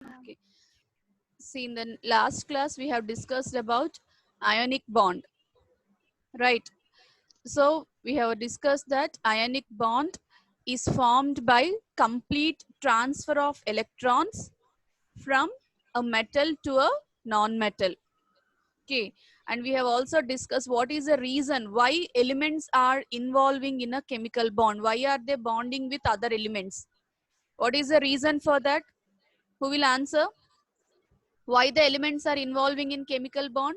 Okay. See, in the last class, we have discussed about ionic bond, right? So we have discussed that ionic bond is formed by complete transfer of electrons from a metal to a non-metal. Okay. And we have also discussed what is the reason why elements are involving in a chemical bond. Why are they bonding with other elements? What is the reason for that? Who will answer? Why the elements are involving in chemical bond?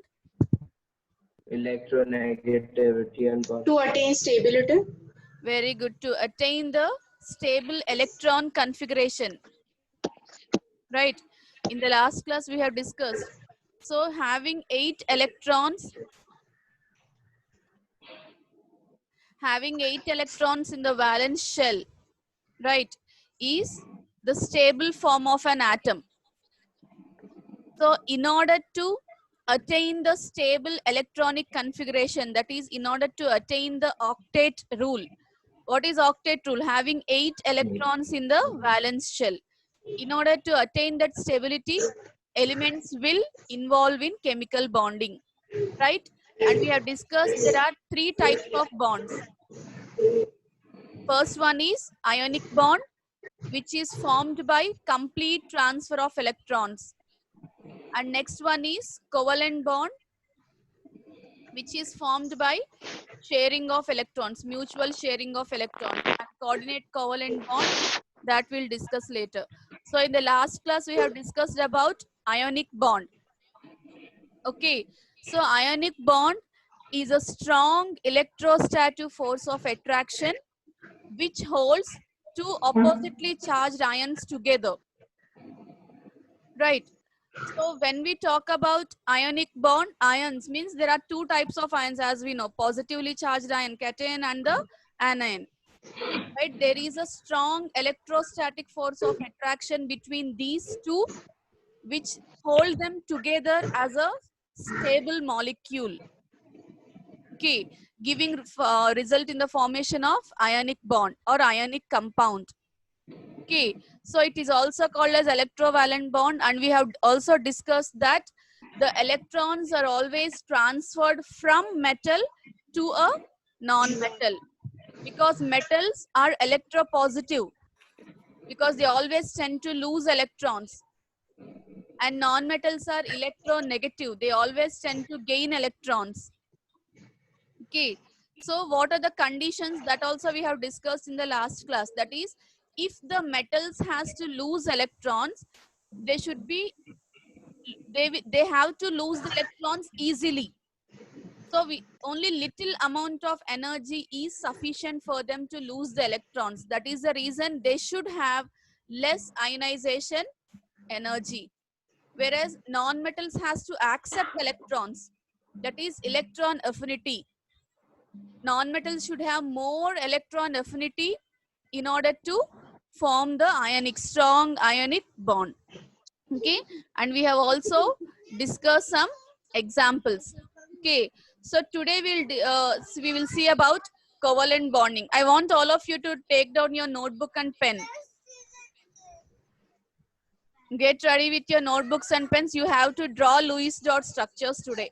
Electronegativity and To attain stability. Very good. To attain the stable electron configuration. Right. In the last class we have discussed. So having 8 electrons in the valence shell, right, is the stable form of an atom. So in order to attain the stable electronic configuration, that is in order to attain the octet rule. What is octet rule? Having 8 electrons in the valence shell. In order to attain that stability, elements will involve in chemical bonding, right? And we have discussed there are 3 types of bonds. First one is ionic bond, which is formed by complete transfer of electrons. And next one is covalent bond, which is formed by sharing of electrons, mutual sharing of electrons. And coordinate covalent bond, that we'll discuss later. So in the last class, we have discussed about ionic bond. Okay, so ionic bond is a strong electrostatic force of attraction which holds two oppositely charged ions together. Right. So when we talk about ionic bond, ions means there are 2 types of ions as we know, positively charged ion, cation, and the anion. Right. There is a strong electrostatic force of attraction between these two, which hold them together as a stable molecule. Okay, giving result in the formation of ionic bond or ionic compound. Okay, so it is also called as electrovalent bond, and we have also discussed that the electrons are always transferred from metal to a non-metal, because metals are electropositive, because they always tend to lose electrons, and non-metals are electronegative, they always tend to gain electrons. Okay, so what are the conditions that also we have discussed in the last class? That is, if the metals has to lose electrons, they should be they have to lose the electrons easily. So we only little amount of energy is sufficient for them to lose the electrons. That is the reason they should have less ionization energy. Whereas non-metals has to accept electrons. That is electron affinity. Non-metals should have more electron affinity in order to form the strong ionic bond. Okay, and we have also discussed some examples. Okay, so today we will see about covalent bonding. I want all of you to take down your notebook and pen. Get ready with your notebooks and pens. You have to draw Lewis dot structures today.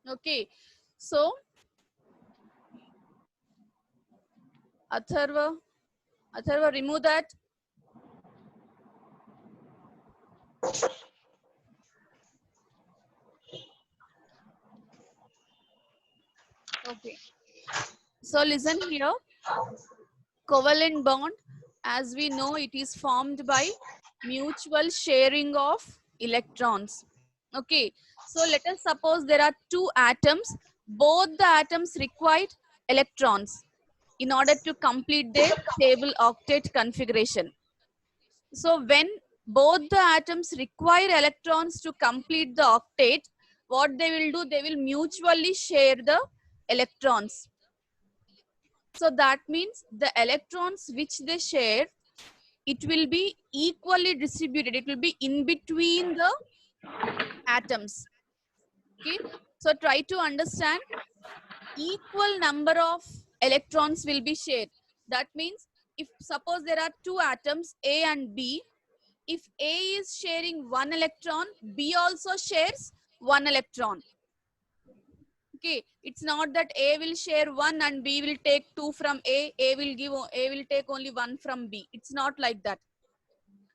Okay, so Atharva, remove that. Okay, so listen here. Covalent bond, as we know, it is formed by mutual sharing of electrons. Okay, so let us suppose there are 2 atoms. Both the atoms require electrons in order to complete their stable octet configuration. So when both the atoms require electrons to complete the octet, what they will do, they will mutually share the electrons. So that means the electrons which they share, it will be equally distributed. It will be in between the atoms. Okay. So try to understand, equal number of electrons will be shared. That means if suppose there are two atoms A and B, if A is sharing one electron, B also shares one electron. Okay, it's not that A will share one and B will take two from A. A will take only one from B. It's not like that.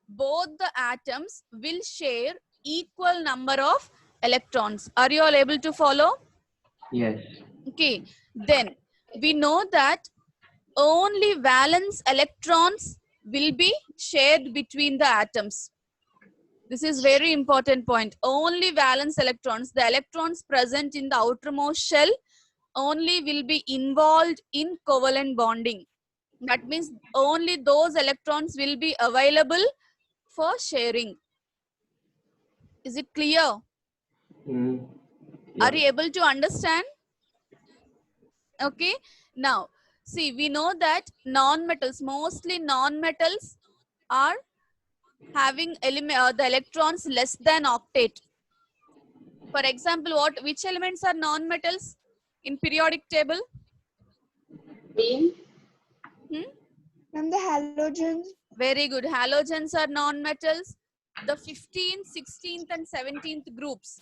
Both the atoms will share equal number of electrons. Are you all able to follow? Yes. Okay, then we know that only valence electrons will be shared between the atoms. This is very important point. Only valence electrons, the electrons present in the outermost shell, only will be involved in covalent bonding. That means only those electrons will be available for sharing. Is it clear? Mm. Are Yeah. you able to understand? Okay. Now, see, we know that non-metals, mostly non-metals are having the electrons less than octet. For example, which elements are non-metals in periodic table? Beam. Hmm? And the halogens. Very good. Halogens are non-metals. The 15th, 16th and 17th groups,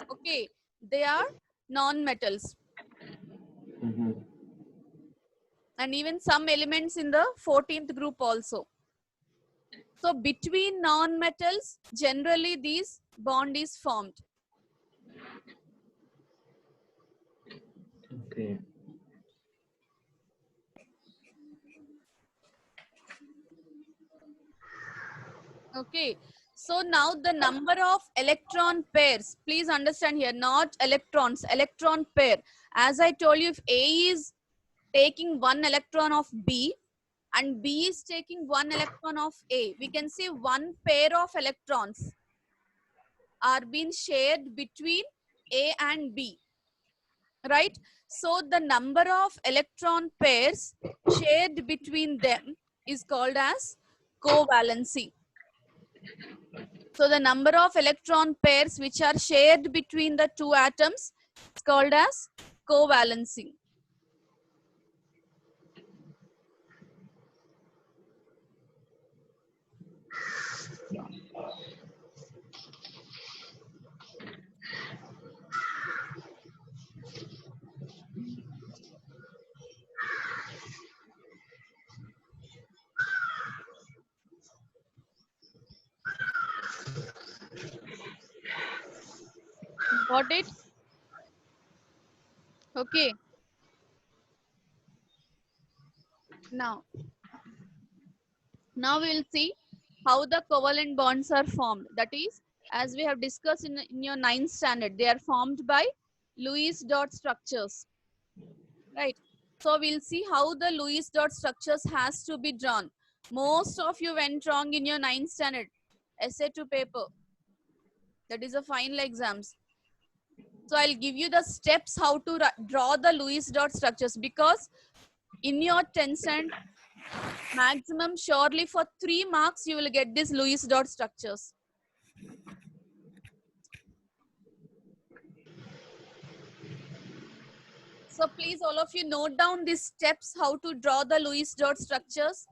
okay, they are non-metals. Mm-hmm. And even some elements in the 14th group also. So between non-metals, generally these bond is formed. Okay. Okay. So now the number of electron pairs, please understand here, not electrons, electron pair. As I told you, if A is taking one electron of B and B is taking one electron of A, we can say one pair of electrons are being shared between A and B, right? So the number of electron pairs shared between them is called as covalency. So the number of electron pairs which are shared between the two atoms is called as covalency. Got it? Okay. Now we will see how the covalent bonds are formed. That is, as we have discussed in your 9th standard, they are formed by Lewis dot structures, right? So we'll see how the Lewis dot structures has to be drawn. Most of you went wrong in your 9th standard essay-2 paper. That is a final exams. So I'll give you the steps how to draw the Lewis dot structures, because in your 10th standard, maximum surely for 3 marks you will get this Lewis dot structures. So please all of you note down these steps how to draw the Lewis dot structures.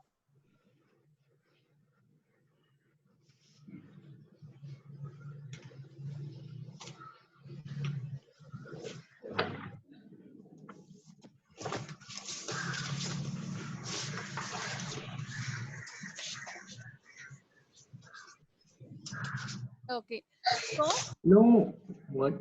Okay. So No. What?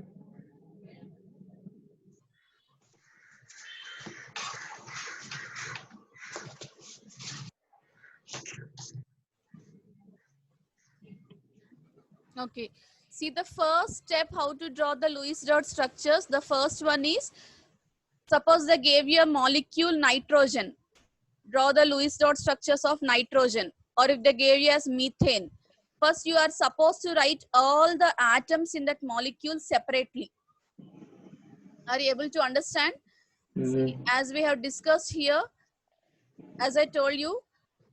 okay. See the first step how to draw the Lewis dot structures. The first one is, suppose they gave you a molecule nitrogen. Draw the Lewis dot structures of nitrogen. Or if they gave you as methane. First you are supposed to write all the atoms in that molecule separately. Are you able to understand? See, as we have discussed here, as I told you,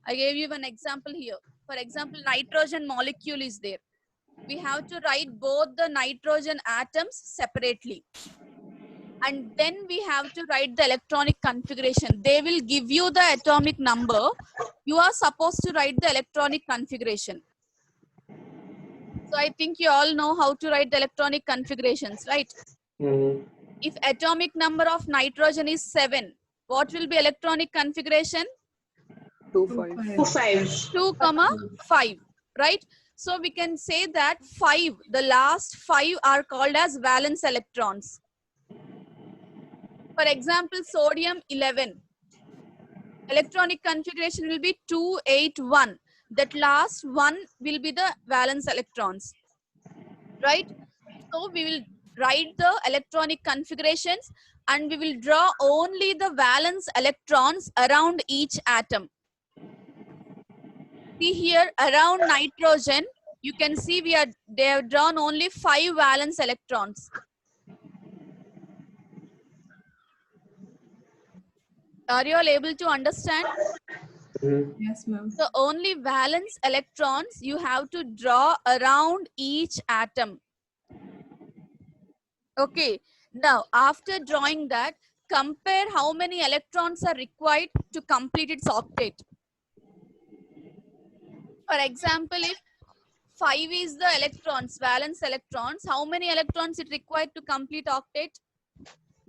I gave you an example here. For example, nitrogen molecule is there. we have to write both the nitrogen atoms separately. And then we have to write the electronic configuration. They will give you the atomic number. You are supposed to write the electronic configuration. So I think you all know how to write the electronic configurations, right? Mm-hmm. If atomic number of nitrogen is 7, what will be electronic configuration? 2, 5. 2, 5, right? So we can say that 5, the last 5 are called as valence electrons. For example, sodium 11. Electronic configuration will be 281. That last one will be the valence electrons, right? So we will write the electronic configurations and we will draw only the valence electrons around each atom. See here around nitrogen, you can see they have drawn only 5 valence electrons. Are you all able to understand? Yes, ma'am. So only valence electrons you have to draw around each atom. Okay. Now, after drawing that, compare how many electrons are required to complete its octet. For example, if 5 is the electrons, valence electrons, how many electrons it required to complete octet?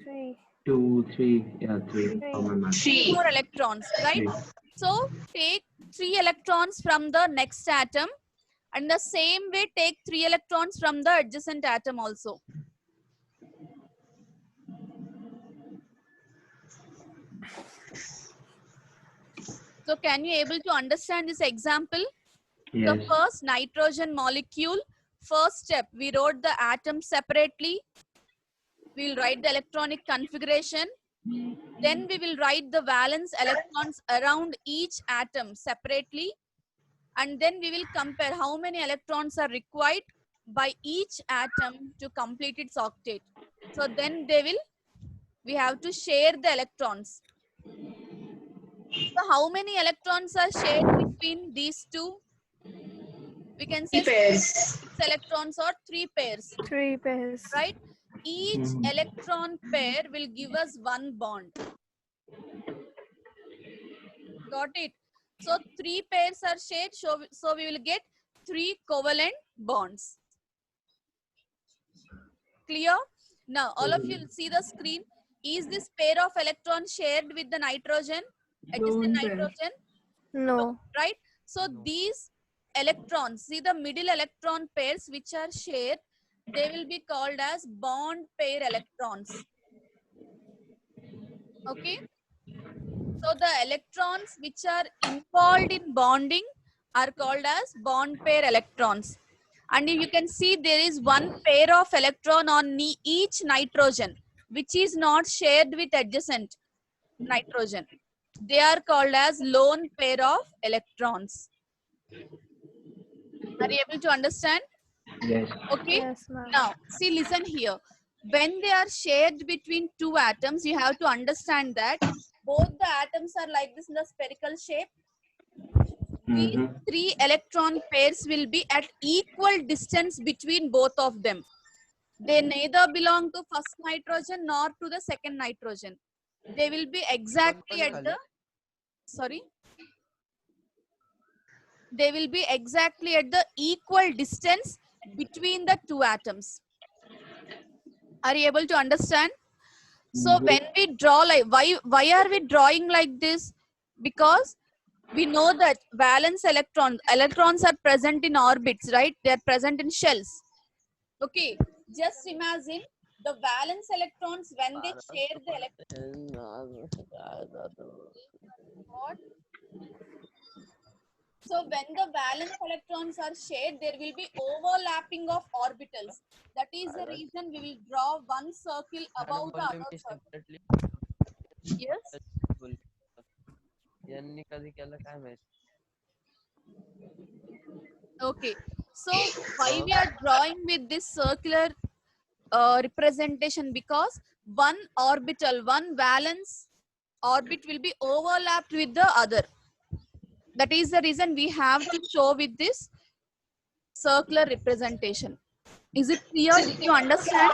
3. 2, 3, yeah, 3. Oh, my math. 3 more electrons, right? 3. So take 3 electrons from the next atom and the same way take 3 electrons from the adjacent atom also. So can you able to understand this example? Yes. The first nitrogen molecule, first step, we wrote the atoms separately. We will write the electronic configuration. Then we will write the valence electrons around each atom separately. And then we will compare how many electrons are required by each atom to complete its octet. So then we have to share the electrons. So how many electrons are shared between these two? We can say 6 electrons or 3 pairs, 3 pairs. right? Each electron pair will give us 1 bond. Got it? So 3 pairs are shared, so we will get 3 covalent bonds. Clear? Now all of you see the screen. Is this pair of electrons shared with the nitrogen? Adjacent nitrogen? No. Right? So these electrons, see the middle electron pairs which are shared, they will be called as bond pair electrons. Okay? So the electrons which are involved in bonding are called as bond pair electrons. And you can see there is 1 pair of electron on each nitrogen which is not shared with adjacent nitrogen. They are called as lone pair of electrons. Are you able to understand? Yes. Okay. Yes, ma'am. Now, see, listen here. When they are shared between 2 atoms, you have to understand that both the atoms are like this in the spherical shape. These 3 electron pairs will be at equal distance between both of them. They neither belong to first nitrogen nor to the second nitrogen. They will be exactly at the, they will be exactly at the equal distance between the 2 atoms. Are you able to understand? So when we draw, like, why are we drawing like this? Because we know that valence electrons are present in orbits, right? They are present in shells. Okay, just imagine the valence electrons when they share the what? So when the valence electrons are shared, there will be overlapping of orbitals. That is the reason we will draw 1 circle above the other circle. Yes? Okay. So why we are drawing with this circular representation? Because 1 orbital, 1 valence orbit will be overlapped with the other. That is the reason we have to show with this circular representation. Is it clear? Did you understand?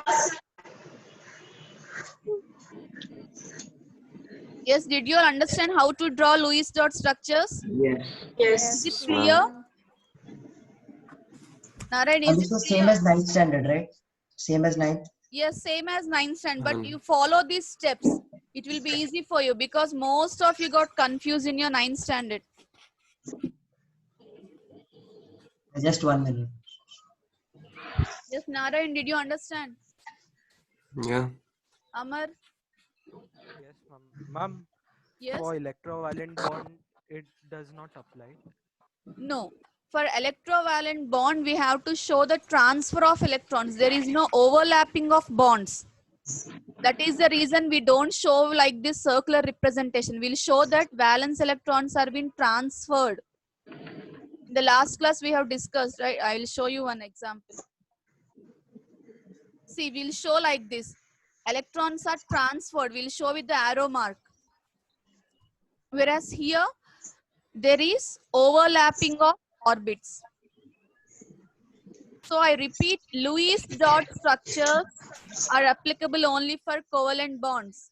Yes, did you all understand how to draw Lewis dot structures? Yes. Is it clear? Narayan, And is this it is same clear? as 9th standard, right? Same as 9th. Yes, same as 9th standard, but you follow these steps. It will be easy for you because most of you got confused in your 9th standard. Just 1 minute. Yes, Narayan, did you understand? Yeah. Amar? Yes, ma'am. Ma'am, Yes? for electrovalent bond, it does not apply. No. For electrovalent bond, we have to show the transfer of electrons. There is no overlapping of bonds. That is the reason we don't show like this circular representation. We'll show that valence electrons are being transferred. In the last class we have discussed, right? I'll show you one example. See, we'll show like this. Electrons are transferred. We'll show with the arrow mark. Whereas here, there is overlapping of orbits. So I repeat, Lewis dot structures are applicable only for covalent bonds.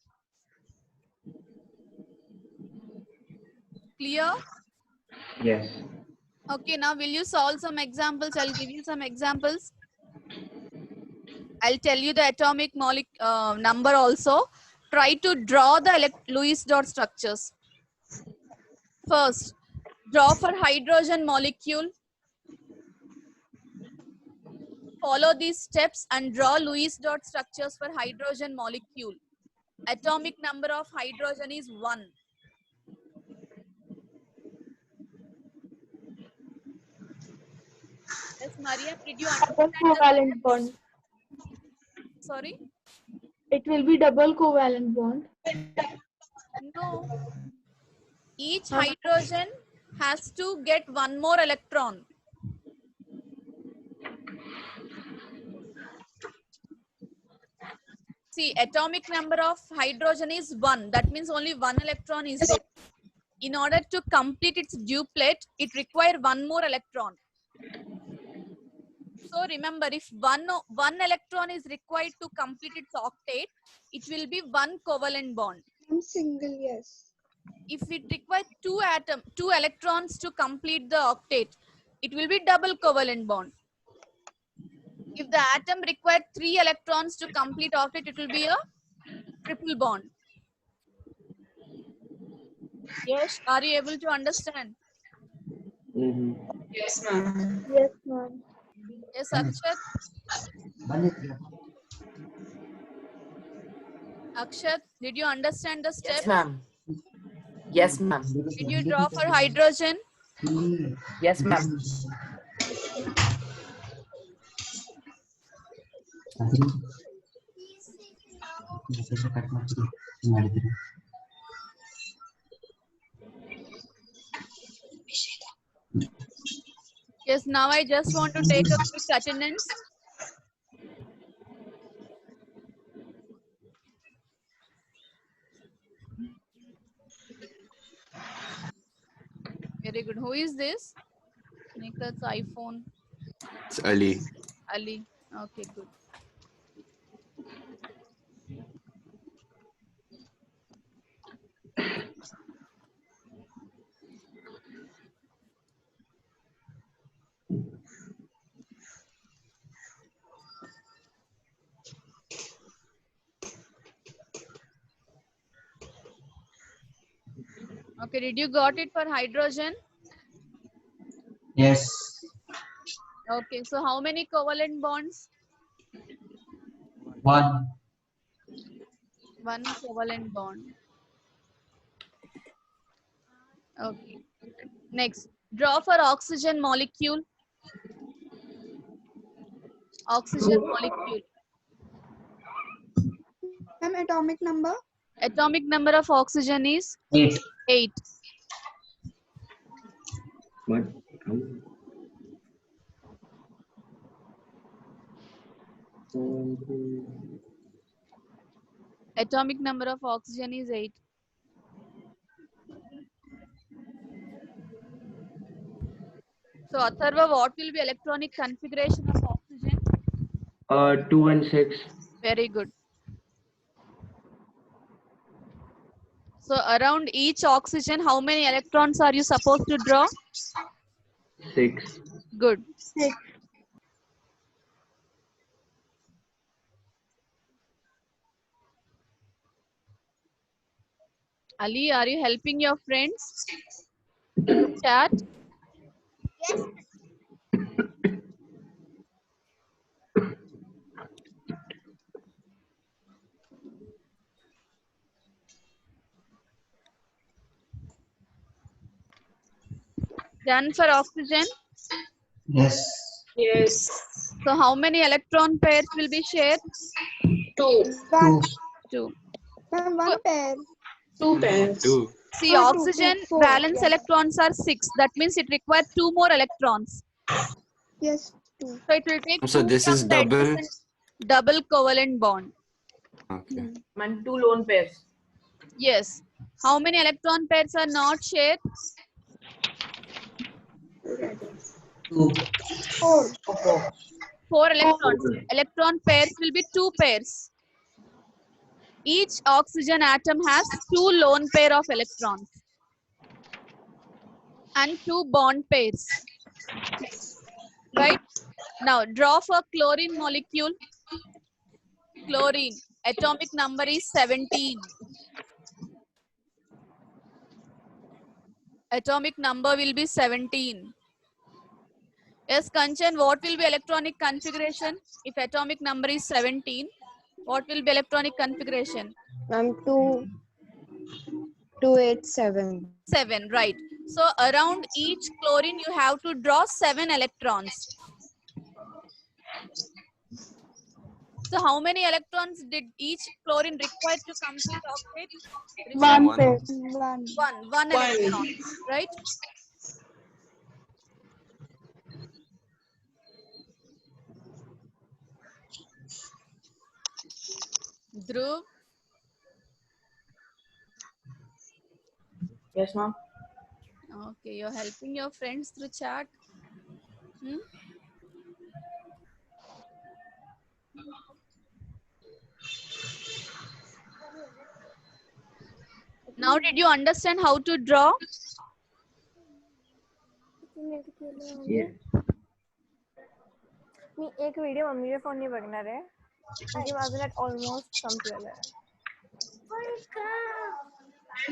Clear? Yes. Okay, now will you solve some examples? I'll give you some examples. I'll tell you the atomic number also. Try to draw the Lewis dot structures. First, draw for hydrogen molecule. Follow these steps and draw Lewis dot structures for hydrogen molecule. Atomic number of hydrogen is 1. Yes, Mariam, did you understand? Covalent bond. Sorry? It will be double covalent bond. No. Each hydrogen has to get one more electron. See, atomic number of hydrogen is 1. That means only one electron is there. In order to complete its duplet, it requires one more electron. So remember, if one electron is required to complete its octet, it will be one covalent bond. I'm single, yes. If it requires two electrons to complete the octet, it will be double covalent bond. If the atom requires 3 electrons to complete octet, it will be a triple bond. Yes, are you able to understand? Yes, ma'am. Yes, ma'am. Yes, Akshat? Akshat, did you understand the step? Yes, ma'am. Yes, ma'am. Did you draw for hydrogen? Yes, ma'am. Yes, now I just want to take a quick attendance. Very good. Who is this? Nikat's iPhone. It's Ali. Ali. Okay, good. Okay, did you got it for hydrogen? Yes. Okay, so how many covalent bonds? 1. One covalent bond. Okay. Next, draw for oxygen molecule. Oxygen molecule. Ma'am, atomic number? Atomic number of oxygen is 8. 8. What? Atomic number of oxygen is 8. So Atharva, what will be electronic configuration of oxygen? 2 and 6. Very good. So around each oxygen, how many electrons are you supposed to draw? 6. Good. 6. Ali, are you helping your friends in the chat? Done for oxygen? Yes. Yes. So how many electron pairs will be shared? 2. 1. 2. Ma'am, 1 pair. 2 pairs. 2. See, Ah, two, oxygen two, four, valence yes. electrons are 6. That means it requires 2 more electrons. Yes, 2. So it will take So 2 this from is the double. adjacent double covalent bond. Okay. And 2 lone pairs. Yes. How many electron pairs are not shared? 2. 4. 4. 4 electrons. Electron pairs will be 2 pairs. Each oxygen atom has 2 lone pair of electrons and 2 bond pairs. Right? Now draw for chlorine molecule. Chlorine. Atomic number is 17. Atomic number will be 17. Yes, Kanchan, what will be electronic configuration? If atomic number is 17, what will be electronic configuration? 287. 7, right. So around each chlorine, you have to draw 7 electrons. So how many electrons did each chlorine require to complete octet? 1 pair. 1. One electron, right? Dhruv, Yes, ma'am. okay, you're helping your friends through chat. Hmm? Now did you understand how to draw? Yeah. मी एक video मम्मीच्या फोनने बघणार आहे आणि माझं net almost संपलेलं आहे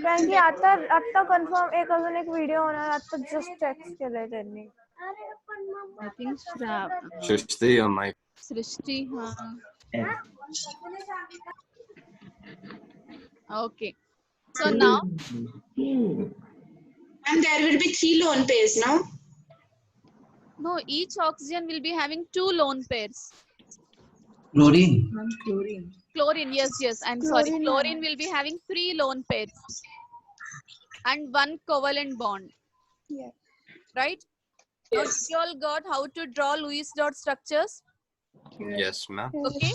कारण की आता कन्फर्म अजून एक व्हिडिओ होणार आता जस्ट टेक्स्ट केलंय त्यांनी I think Shrishti or Mike. Srishti, Yeah. okay. So now, And there will be 3 lone pairs now. no, each oxygen will be having 2 lone pairs. Chlorine. Chlorine, yes, I'm sorry. Chlorine, Chlorine will be having 3 lone pairs and 1 covalent bond, Yes. right? Now, did you all got how to draw Lewis dot structures? Yes, ma'am. Okay.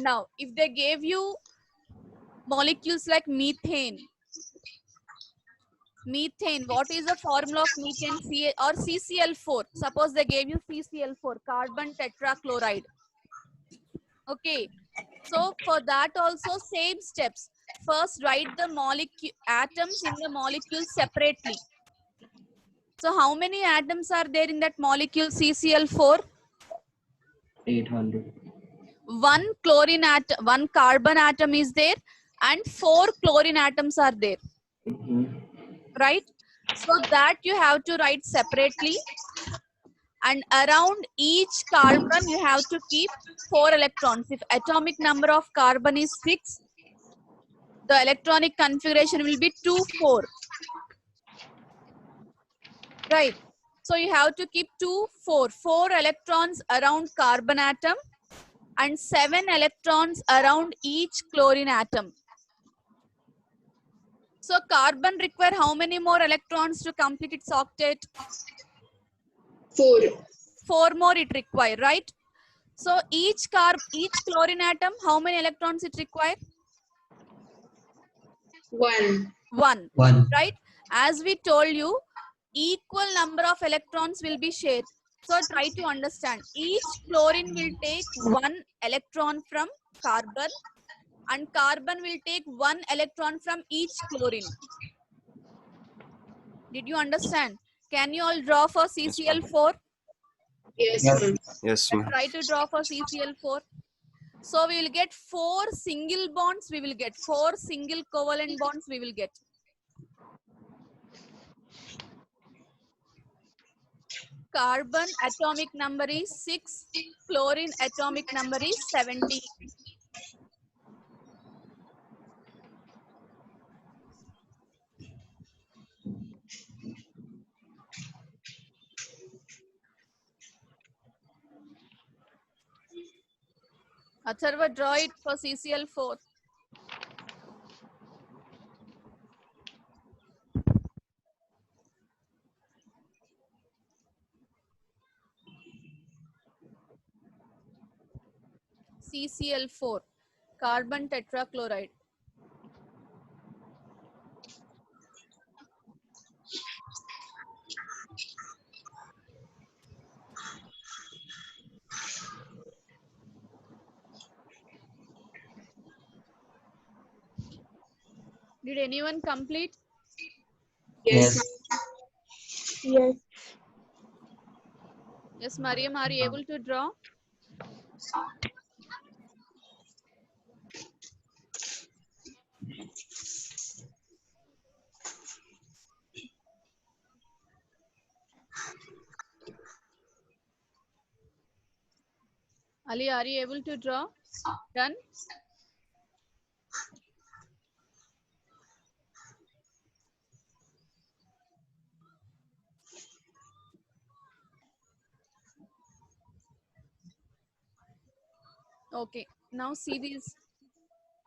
Now, if they gave you molecules like methane, what is the formula of methane? Or CCl4. Suppose they gave you CCl4, carbon tetrachloride. Okay. So for that also same steps. First write the molecule atoms in the molecule separately. So how many atoms are there in that molecule CCl4? 800. 1 chlorine atom, 1 carbon atom is there and 4 chlorine atoms are there. Right? So that you have to write separately, and around each carbon you have to keep 4 electrons. If atomic number of carbon is 6, the electronic configuration will be 2, 4. Right? So you have to keep 2, 4. 4 electrons around carbon atom and 7 electrons around each chlorine atom. So carbon require how many more electrons to complete its octet? 4. 4 more it require, right? So each chlorine atom, how many electrons it require? 1. 1. 1. Right? As we told you, equal number of electrons will be shared. So try to understand. Each chlorine will take 1 electron from carbon, and carbon will take 1 electron from each chlorine. Did you understand? Can you all draw for CCl4? Yes, Yes. ma'am. Yes, ma'am. Try to draw for CCl4. So we will get 4 single bonds, we will get 4 single covalent bonds, we will get. Carbon atomic number is 6, chlorine atomic number is 70. Atharva, draw it for CCl4. CCl4, carbon tetrachloride. Did anyone complete? Yes. Yes. Yes, Mariam, are you able to draw? Ali, are you able to draw? Done? Okay, now see these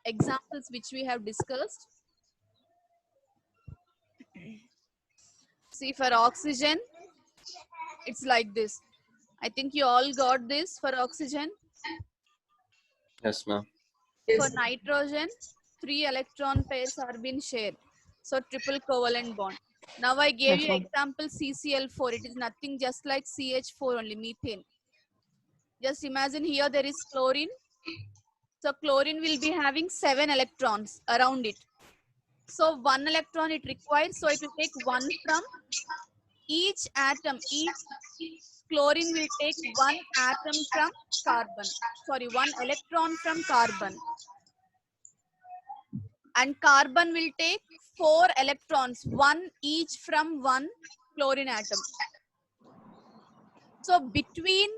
examples which we have discussed. See, for oxygen, it's like this. I think you all got this for oxygen. Yes, ma'am. For nitrogen, 3 electron pairs are being shared. So triple covalent bond. Now I gave you example CCl4. It is nothing, just like CH4 only, methane. Just imagine here there is chlorine. So chlorine will be having 7 electrons around it. So 1 electron it requires. So it will take 1 from each atom. Each chlorine will take 1 atom from carbon. Sorry, 1 electron from carbon. And carbon will take 4 electrons, 1 each from 1 chlorine atom. So between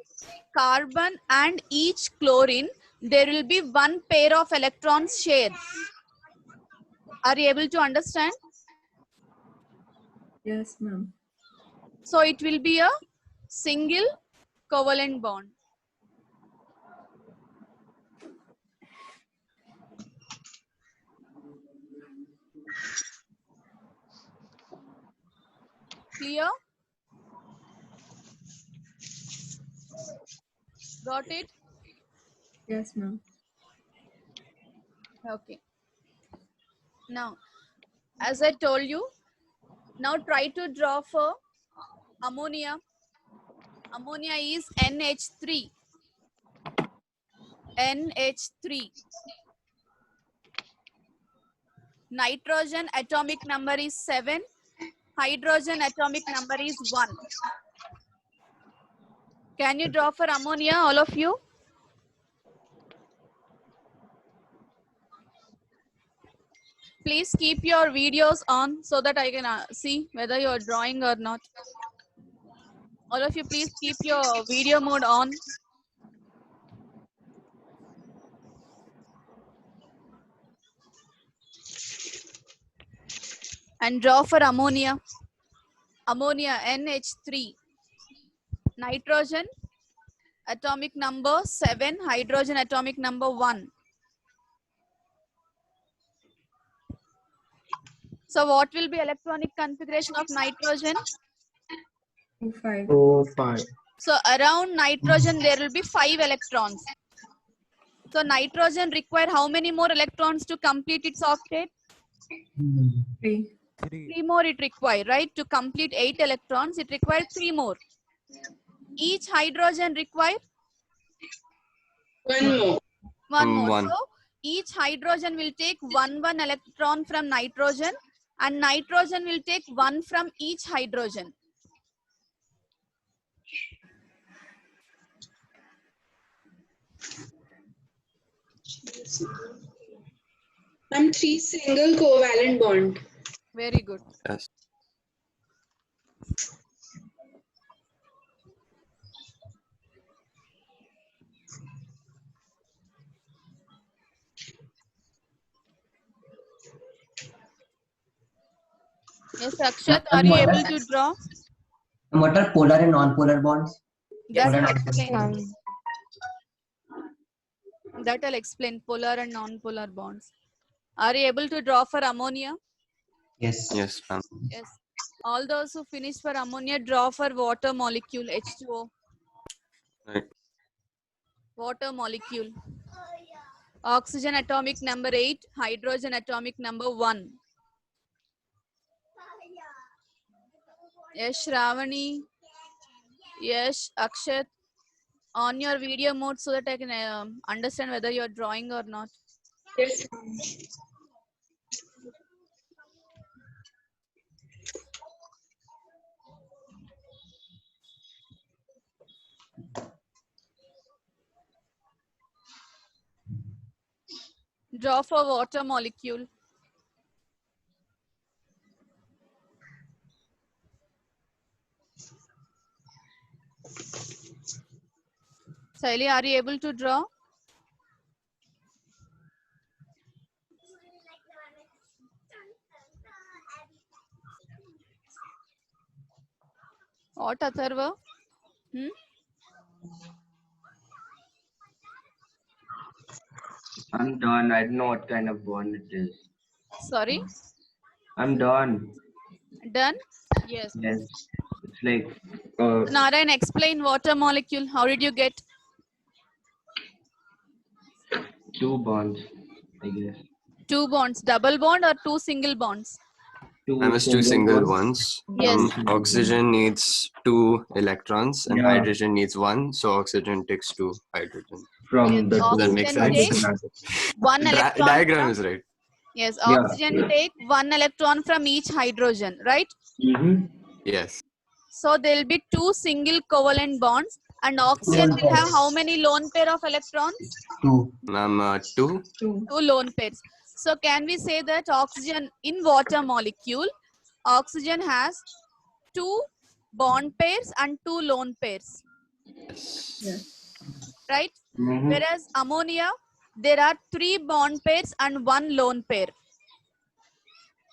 carbon and each chlorine, there will be 1 pair of electrons shared. Are you able to understand? Yes, ma'am. So it will be a single covalent bond. Clear? Got it? Yes, ma'am. Okay. Now, as I told you, now try to draw for ammonia. Ammonia is NH3. NH3. Nitrogen atomic number is 7. Hydrogen atomic number is 1. Can you draw for ammonia, all of you? Please keep your videos on so that I can see whether you are drawing or not. All of you, please keep your video mode on. And draw for ammonia. Ammonia, NH3. Nitrogen, atomic number 7. Hydrogen, atomic number 1. So what will be electronic configuration of nitrogen? 5. 5. So around nitrogen, there will be 5 electrons. So nitrogen require how many more electrons to complete its octet? 3. 3. 3 more it requires, right? To complete 8 electrons, it requires 3 more. Each hydrogen requires 1 more. 1 more. One. So each hydrogen will take 1 electron from nitrogen, and nitrogen will take 1 from each hydrogen. Ma'am, 3 single covalent bond. Very good. Yes. Yes, Akshat, are you able to draw? What are polar and non-polar bonds? That Polar will and explain. non-polar. That will explain polar and non-polar bonds. Are you able to draw for ammonia? Yes. Yes, ma'am. Yes. All those who finish for ammonia, draw for water molecule H2O. Right. Water molecule. Oxygen atomic number 8, hydrogen atomic number 1. Yes, Shravani. Yes, Akshat. On your video mode so that I can understand whether you're drawing or not. Yes. Draw for water molecule. Saili, are you able to draw? What, Atharva? I'm done. I don't know what kind of bond it is. Sorry? I'm done. Done? Yes. Yes. It's like Narayan, explain water molecule. How did you get? 2 bonds, I guess. 2 bonds. Double bond or 2 single bonds? 2 Ma'am, it's 2 single ones. Yes. Oxygen needs 2 electrons and Yeah. hydrogen needs 1. So oxygen takes 2 hydrogen. From Yes, the Does that make oxygen sense? takes 1 electron. Diagram from- is right. Yes, Yeah. oxygen take 1 electron from each hydrogen, right? Yes. So there will be 2 single covalent bonds, and oxygen will have how many lone pair of electrons? 2. Ma'am, 2. 2 lone pairs. So can we say that oxygen in water molecule, oxygen has 2 bond pairs and 2 lone pairs, Yes. right? Whereas ammonia, there are 3 bond pairs and 1 lone pair,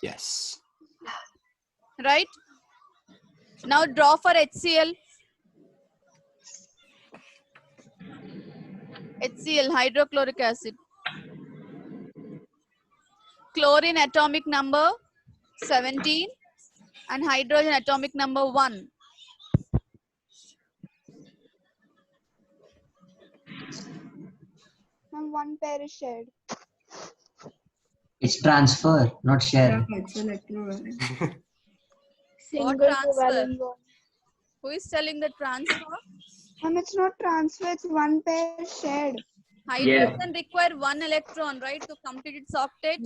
Yes. right? Now draw for HCl. HCl, hydrochloric acid. Chlorine atomic number 17 and hydrogen atomic number 1. And 1 pair is shared. It's transfer, not share. It's electrolyte. What Single transfer? covalent bond. Who is telling the transfer? It's not transfer, it's 1 pair shared. Hydrogen require 1 electron, right, to complete its octet?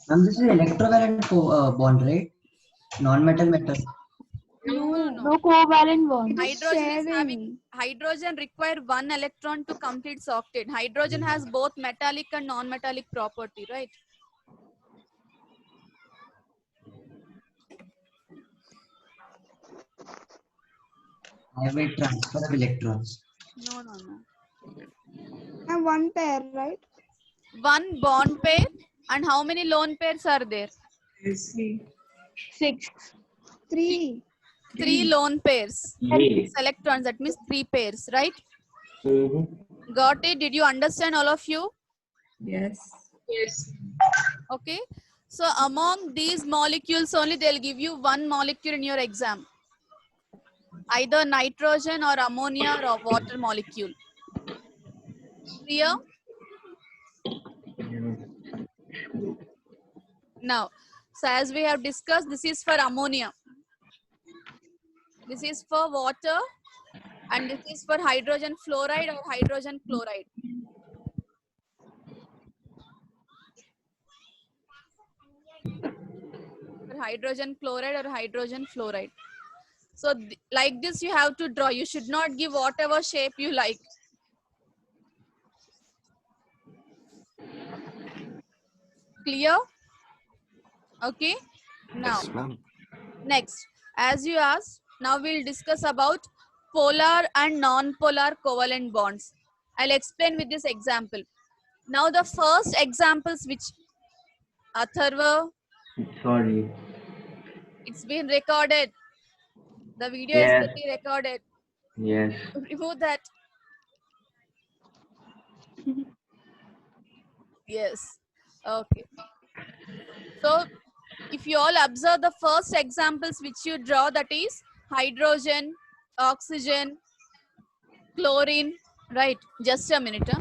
Ma'am, this is electrovalent bond, right? Non-metal metal. No. covalent bond. Hydrogen require 1 electron to complete its octet. Hydrogen has both metallic and non-metallic property, right? Highway transfer of electrons. No. And 1 pair, right? 1 bond pair, and how many lone pairs are there? 6. 3. 3 lone pairs. Yes. Electrons, that means 3 pairs, right? Got it? Did you understand, all of you? Yes. Yes. Okay. So among these molecules only, they'll give you one molecule in your exam. Either nitrogen or ammonia or water molecule. Clear? Now, so as we have discussed, this is for ammonia. This is for water, and this is for hydrogen fluoride or hydrogen chloride. For hydrogen chloride or hydrogen fluoride. So like this you have to draw. You should not give whatever shape you like. Clear? Okay. Now, Yes, ma'am. next, as you asked, now we'll discuss about polar and non-polar covalent bonds. I'll explain with this example. Now the first examples which Atharva, Sorry. it's been recorded. The video Yes. is getting recorded. Yes. Remove that. Yes. Okay. So if you all observe the first examples which you draw, that is hydrogen, oxygen, chlorine, right? Just a minute. Huh?